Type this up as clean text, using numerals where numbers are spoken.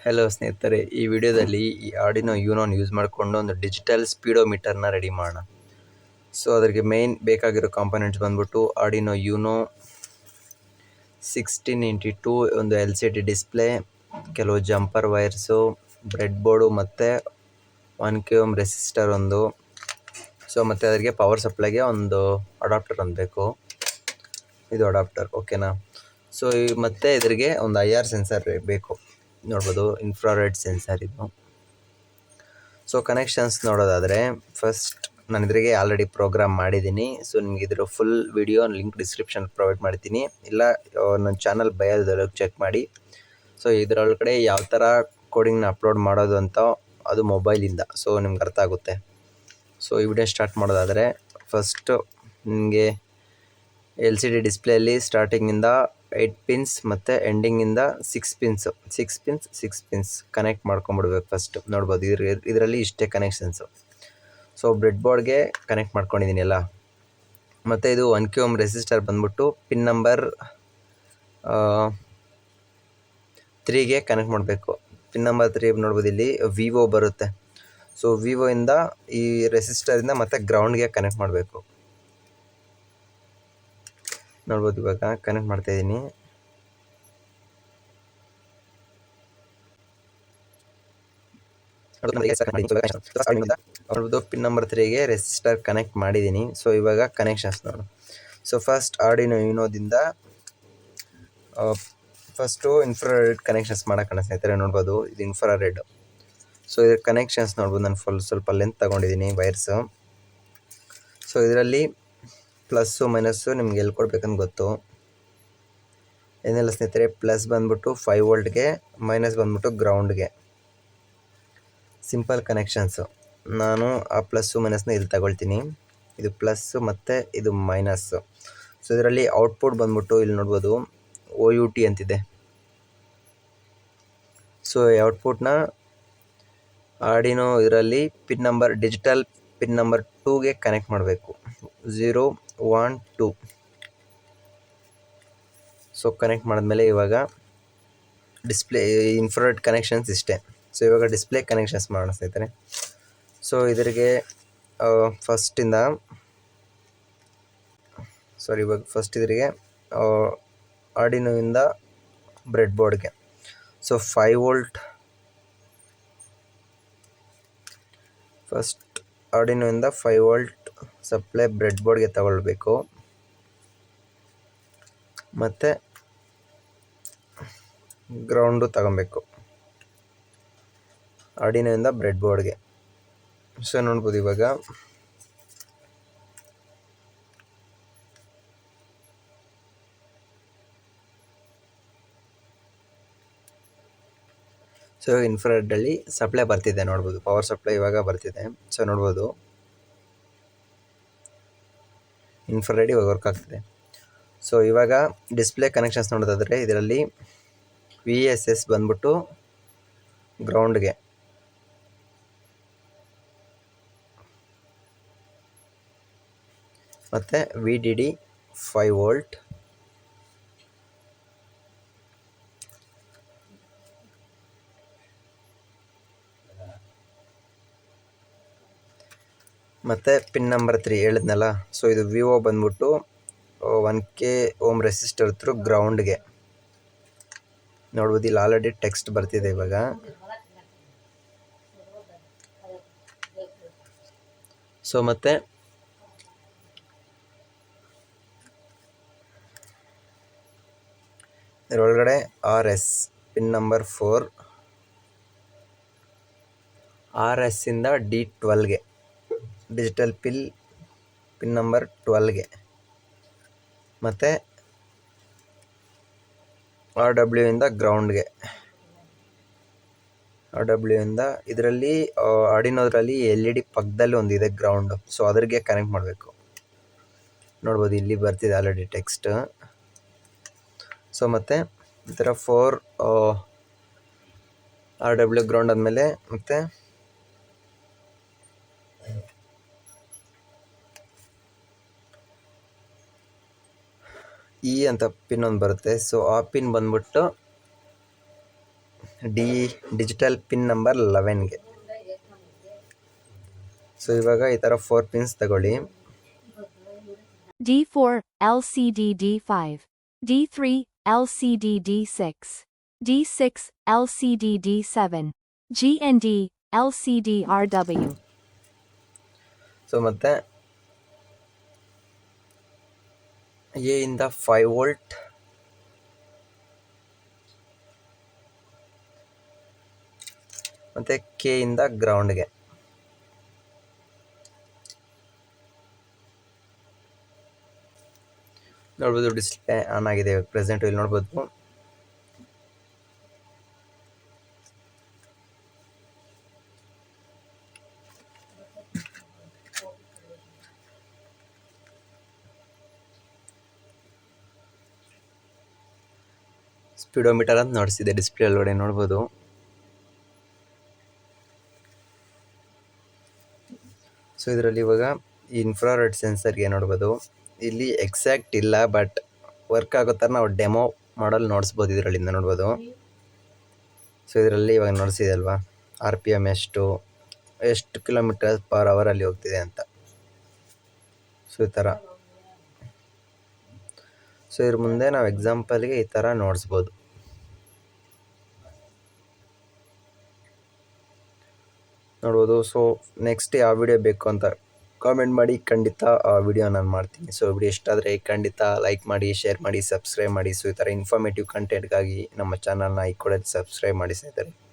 Hello ಸ್ನೇಹಿತರೆ, ಈ ವಿಡಿಯೋದಲ್ಲಿ ಈ ಆರ್ಡಿನೋ ಯೂನೋನ ಯೂಸ್ ಮಾಡಿಕೊಂಡು ಒಂದು ಡಿಜಿಟಲ್ ಸ್ಪೀಡೋಮೀಟರ್ನ ರೆಡಿ ಮಾಡೋಣ. ಸೊ ಅದಕ್ಕೆ ಮೇನ್ ಬೇಕಾಗಿರೋ ಕಾಂಪೊನೆಂಟ್ಸ್ ಬಂದ್ಬಿಟ್ಟು ಆರ್ಡಿನೋ ಯೂನೋ 16x2 ಒಂದು LCD ಡಿಸ್ಪ್ಲೇ, ಕೆಲವು ಜಂಪರ್ ವೈರ್ಸು, ಬ್ರೆಡ್ ಬೋರ್ಡು ಮತ್ತು 1K ಓಮ್ ರೆಸಿಸ್ಟರ್ ಒಂದು. ಸೊ ಮತ್ತು ಅದಕ್ಕೆ ಪವರ್ ಸಪ್ಲೈಗೆ ಒಂದು ಅಡಾಪ್ಟರ್ ಒಂದು ಬೇಕು. ಇದು ಅಡಾಪ್ಟರ್, ಓಕೆನಾ. ಸೊ ಮತ್ತು ಇದ್ರಿಗೆ ಒಂದು IR ಸೆನ್ಸರ್ ಬೇಕು. ನೋಡ್ಬೋದು, ಇನ್ಫ್ರಾರೆಡ್ ಸೆನ್ಸರ್ ಇದು. ಸೊ ಕನೆಕ್ಷನ್ಸ್ ನೋಡೋದಾದರೆ, ಫಸ್ಟ್ ನಾನು ಇದ್ರಿಗೆ ಆಲ್ರೆಡಿ ಪ್ರೋಗ್ರಾಮ್ ಮಾಡಿದ್ದೀನಿ. ಸೊ ನಿಮ್ಗೆ ಇದ್ರ full video link description provide ಮಾಡ್ತೀನಿ, ಇಲ್ಲ ನನ್ನ ಚಾನಲ್ ಬಯೋದಲ್ಲಿ ಚೆಕ್ ಮಾಡಿ. ಸೊ ಇದರೊಳಗಡೆ ಯಾವ ಥರ ಕೋಡಿಂಗ್ನ ಅಪ್ಲೋಡ್ ಮಾಡೋದು ಅಂತ, ಅದು ಮೊಬೈಲಿಂದ, ಸೊ ನಿಮ್ಗೆ ಅರ್ಥ ಆಗುತ್ತೆ. ಸೊ ಈ ವಿಡಿಯೋ ಸ್ಟಾರ್ಟ್ ಮಾಡೋದಾದರೆ, ಫಸ್ಟು ನಿಮಗೆ LCD ಡಿಸ್ಪ್ಲೇಯಲ್ಲಿ ಸ್ಟಾರ್ಟಿಂಗಿಂದ 8 ಪಿನ್ಸ್ ಮತ್ತು ಎಂಡಿಂಗಿಂದ 6 ಪಿನ್ಸ್ ಕನೆಕ್ಟ್ ಮಾಡ್ಕೊಂಬಿಡ್ಬೇಕು ಫಸ್ಟ್. ನೋಡ್ಬೋದು, ಇದರಲ್ಲಿ ಇಷ್ಟೇ ಕನೆಕ್ಷನ್ಸು. ಸೊ ಬ್ರೆಡ್ ಬೋರ್ಡ್ಗೆ ಕನೆಕ್ಟ್ ಮಾಡ್ಕೊಂಡಿದ್ದೀನಿ ಎಲ್ಲ. ಮತ್ತು ಇದು 1K ಓಮ್ ರೆಸಿಸ್ಟರ್ ಬಂದ್ಬಿಟ್ಟು ಪಿನ್ ನಂಬರ್ 3ಗೆ ಕನೆಕ್ಟ್ ಮಾಡಬೇಕು. ಪಿನ್ ನಂಬರ್ 3 ನೋಡ್ಬೋದು, ಇಲ್ಲಿ ವಿವೋ ಬರುತ್ತೆ. ಸೊ ವಿವೋಯಿಂದ ಈ ರೆಸಿಸ್ಟರಿಂದ ಮತ್ತು ಗ್ರೌಂಡ್ಗೆ ಕನೆಕ್ಟ್ ಮಾಡಬೇಕು. ನೋಡ್ಬೋದು, ಇವಾಗ ಕನೆಕ್ಟ್ ಮಾಡ್ತಾಯಿದ್ದೀನಿ. ನೋಡ್ಬೋದು, ಪಿನ್ ನಂಬರ್ 3ಗೆ ರೆಸಿಸ್ಟರ್ ಕನೆಕ್ಟ್ ಮಾಡಿದ್ದೀನಿ. ಸೊ ಇವಾಗ ಕನೆಕ್ಷನ್ಸ್ ನೋಡು. ಸೊ ಫಸ್ಟ್ ಆರ್ಡಿನೋ ಯೂನೋದಿಂದ ಫಸ್ಟು ಇನ್ಫ್ರಾರೆಡ್ ಕನೆಕ್ಷನ್ಸ್ ಮಾಡೋಣ ಸ್ನೇಹಿತರೆ. ನೋಡ್ಬೋದು, ಇದು ಇನ್ಫ್ರಾರೆಡ್. ಸೊ ಇದ್ರ ಕನೆಕ್ಷನ್ಸ್ ನೋಡ್ಬೋದು, ನಾನು ಸ್ವಲ್ಪ ಲೆಂತ್ ತೊಗೊಂಡಿದ್ದೀನಿ ವೈರ್ಸು. ಸೊ ಇದರಲ್ಲಿ ಪ್ಲಸ್ಸು ಮೈನಸ್ಸು ನಿಮ್ಗೆ ಎಲ್ಲಿ ಕೊಡ್ಬೇಕಂತ ಗೊತ್ತು. ಏನಿಲ್ಲ ಸ್ನೇಹಿತರೆ, ಪ್ಲಸ್ ಬಂದ್ಬಿಟ್ಟು 5 ವೋಲ್ಟ್ಗೆ, ಮೈನಸ್ ಬಂದ್ಬಿಟ್ಟು ಗ್ರೌಂಡ್ಗೆ. Simple connections. ನಾನು ಆ ಪ್ಲಸ್ಸು ಮೈನಸ್ನ ಇಲ್ಲಿ ತಗೊಳ್ತೀನಿ. ಇದು ಪ್ಲಸ್ಸು ಮತ್ತು ಇದು ಮೈನಸ್ಸು. ಸೊ ಇದರಲ್ಲಿ ಔಟ್ಪುಟ್ ಬಂದ್ಬಿಟ್ಟು ಇಲ್ಲಿ ನೋಡ್ಬೋದು, OUT ಅಂತಿದೆ. ಸೊ ಈ ಔಟ್ಪುಟ್ನ ಆರ್ಡಿನೋ ಇದರಲ್ಲಿ ಡಿಜಿಟಲ್ ಪಿನ್ ನಂಬರ್ 2ಗೆ ಕನೆಕ್ಟ್ ಮಾಡಬೇಕು. 0, 1, 2. ಸೊ ಕನೆಕ್ಟ್ ಮಾಡಿದ್ಮೇಲೆ ಇವಾಗ ಡಿಸ್ಪ್ಲೇ ಇನ್ಫ್ರಾರೆಡ್ ಕನೆಕ್ಷನ್ಸ್ ಇಷ್ಟೇ. ಸೊ ಇವಾಗ ಡಿಸ್ಪ್ಲೇ ಕನೆಕ್ಷನ್ಸ್ ಮಾಡೋಣ ಸ್ನೇಹಿತರೆ. ಸೊ ಇದ್ರಿಗೆ ಇದ್ರಿಗೆ ಆರ್ಡಿನೋಯಿಂದ ಬ್ರೆಡ್ ಬೋರ್ಡ್ಗೆ. ಸೊ 5 ವೋಲ್ಟ್ ಫಸ್ಟ್ ಆರ್ಡಿನೋಯಿಂದ 5 ವೋಲ್ಟ್ ಸಪ್ಲೈ ಬ್ರೆಡ್ ಬೋರ್ಡ್ಗೆ ತಗೊಳ್ಬೇಕು. ಮತ್ತು ಗ್ರೌಂಡು ತಗೊಬೇಕು ಆರ್ಡಿನೋಯಿಂದ ಬ್ರೆಡ್ ಬೋರ್ಡ್ಗೆ. ಸೊ ನೋಡ್ಬೋದು, ಇವಾಗ ಸೊ ಇನ್ಫ್ರಾರೆಡ್ಡಲ್ಲಿ ಸಪ್ಲೈ ಬರ್ತಿದೆ. ನೋಡ್ಬೋದು, ಪವರ್ ಸಪ್ಲೈ ಇವಾಗ ಬರ್ತಿದೆ. ಸೊ ನೋಡ್ಬೋದು, ಇನ್ಫ್ರಾರೆಡ್ ಇವಾಗ ವರ್ಕ್ ಆಗ್ತಿದೆ. ಸೊ ಇವಾಗ ಡಿಸ್ಪ್ಲೇ ಕನೆಕ್ಷನ್ಸ್ ನೋಡೋದಾದರೆ, ಇದರಲ್ಲಿ VSS ಬಂದ್ಬಿಟ್ಟು ಗ್ರೌಂಡ್ಗೆ, ಮತ್ತು VDD 5 ವೋಲ್ಟ್, ಮತ್ತು ಪಿನ್ ನಂಬರ್ 3 ಹೇಳಿದ್ನಲ್ಲ. ಸೊ ಇದು ವಿವೋ ಬಂದ್ಬಿಟ್ಟು 1K ಓಮ್ ರೆಸಿಸ್ಟರ್ ಥ್ರೂ ಗ್ರೌಂಡ್ಗೆ. ನೋಡ್ಬೋದು, ಇಲ್ಲಿ ಆಲ್ರೆಡಿ ಟೆಕ್ಸ್ಟ್ ಬರ್ತಿದೆ ಇವಾಗ. ಸೊ ಮತ್ತು ಇದರೊಳಗಡೆ RS ಪಿನ್ ನಂಬರ್ 4, RS ಇಂದ D12ಗೆ, ಡಿಜಿಟಲ್ ಪಿನ್ ನಂಬರ್ 12ಗೆ, ಮತ್ತು RW ಇಂದ ಗ್ರೌಂಡ್ಗೆ. RW ಇಂದ ಇದರಲ್ಲಿ ಆರ್ಡಿನೋದ್ರಲ್ಲಿ LED ಪಕ್ಕದಲ್ಲಿ ಒಂದಿದೆ ಗ್ರೌಂಡು. ಸೊ ಅದ್ರಿಗೆ ಕನೆಕ್ಟ್ ಮಾಡಬೇಕು. ನೋಡ್ಬೋದು, ಇಲ್ಲಿ ಬರ್ತಿದೆ ಆಲ್ರೆಡಿ ಟೆಕ್ಸ್ಟ್. ಸೊ ಮತ್ತು ಈ ಥರ 4 RW ಗ್ರೌಂಡ್ ಆದಮೇಲೆ ಮತ್ತು E ಅಂತ ಪಿನ್ ಒಂದು ಬರುತ್ತೆ. ಸೊ ಆ ಪಿನ್ ಬಂದ್ಬಿಟ್ಟು ಡಿಜಿಟಲ್ ಪಿನ್ ನಂಬರ್ 11ಗೆ. ಸೊ ಇವಾಗ ಈ ಥರ 4 ಪಿನ್ಸ್ ತಗೊಳ್ಳಿ. D4 LCD D5, D3 LCD D6, D6 LCD D7, GND LCD RW. So ಮತ್ತೆ ಎ ಇಂದ 5 ವೋಲ್ಟ್, ಮತ್ತು ಕೆ ಇಂದ ಗ್ರೌಂಡ್ಗೆ. ನೋಡ್ಬೋದು ಡಿಸ್ಪ್ಲೇ ಆನ್ ಆಗಿದೆ ಪ್ರೆಸೆಂಟ್, ಇಲ್ಲಿ ನೋಡ್ಬೋದು. ಸ್ಪೀಡೋಮೀಟರ್ ಅಂತ ನೋಡಿಸಿದೆ ಡಿಸ್ಪ್ಲೇ ಒಳಗಡೆ ನೋಡ್ಬೋದು. ಸೊ ಇದರಲ್ಲಿ ಇವಾಗ ಇನ್ಫ್ರಾರೆಡ್ ಸೆನ್ಸರ್ಗೆ ನೋಡ್ಬೋದು, ಇಲ್ಲಿ ಎಕ್ಸಾಕ್ಟ್ ಇಲ್ಲ ಬಟ್ ವರ್ಕ್ ಆಗೋ ಥರ ನಾವು ಡೆಮೋ ಮಾಡಲ್ ನೋಡಿಸ್ಬೋದು ಇದರಲ್ಲಿಂದ ನೋಡ್ಬೋದು. ಸೊ ಇದರಲ್ಲಿ ಇವಾಗ ನೋಡಿಸಿದೆ ಅಲ್ವಾ RPM ಎಷ್ಟು km/h ಅಲ್ಲಿ ಹೋಗ್ತಿದೆ ಅಂತ. ಸೊ ಈ ಥರ. ಸೊ ಇದ್ರ ಮುಂದೆ ನಾವು ಎಕ್ಸಾಂಪಲ್ಗೆ ಈ ಥರ ನೋಡಿಸ್ಬೋದು. ನೋಡ್ಬೋದು. ಸೊ ನೆಕ್ಸ್ಟ್ ಯಾವ ವಿಡಿಯೋ ಬೇಕು ಅಂತ ಕಾಮೆಂಟ್ ಮಾಡಿ, ಖಂಡಿತ ಆ ವಿಡಿಯೋ ನಾನು ಮಾಡ್ತೀನಿ. ಸೊ ವಿಡಿಯೋ ಇಷ್ಟ ಆದರೆ ಖಂಡಿತ ಲೈಕ್ ಮಾಡಿ, ಶೇರ್ ಮಾಡಿ, ಸಬ್ಸ್ಕ್ರೈಬ್ ಮಾಡಿ. ಸೊ ಈ ಥರ ಇನ್ಫಾರ್ಮೇಟಿವ್ ಕಂಟೆಂಟ್ಗಾಗಿ ನಮ್ಮ ಚಾನಲ್ನ ಈ ಕೂಡ ಸಬ್ಸ್ಕ್ರೈಬ್ ಮಾಡಿ ಸ್ನೇಹಿತರೆ.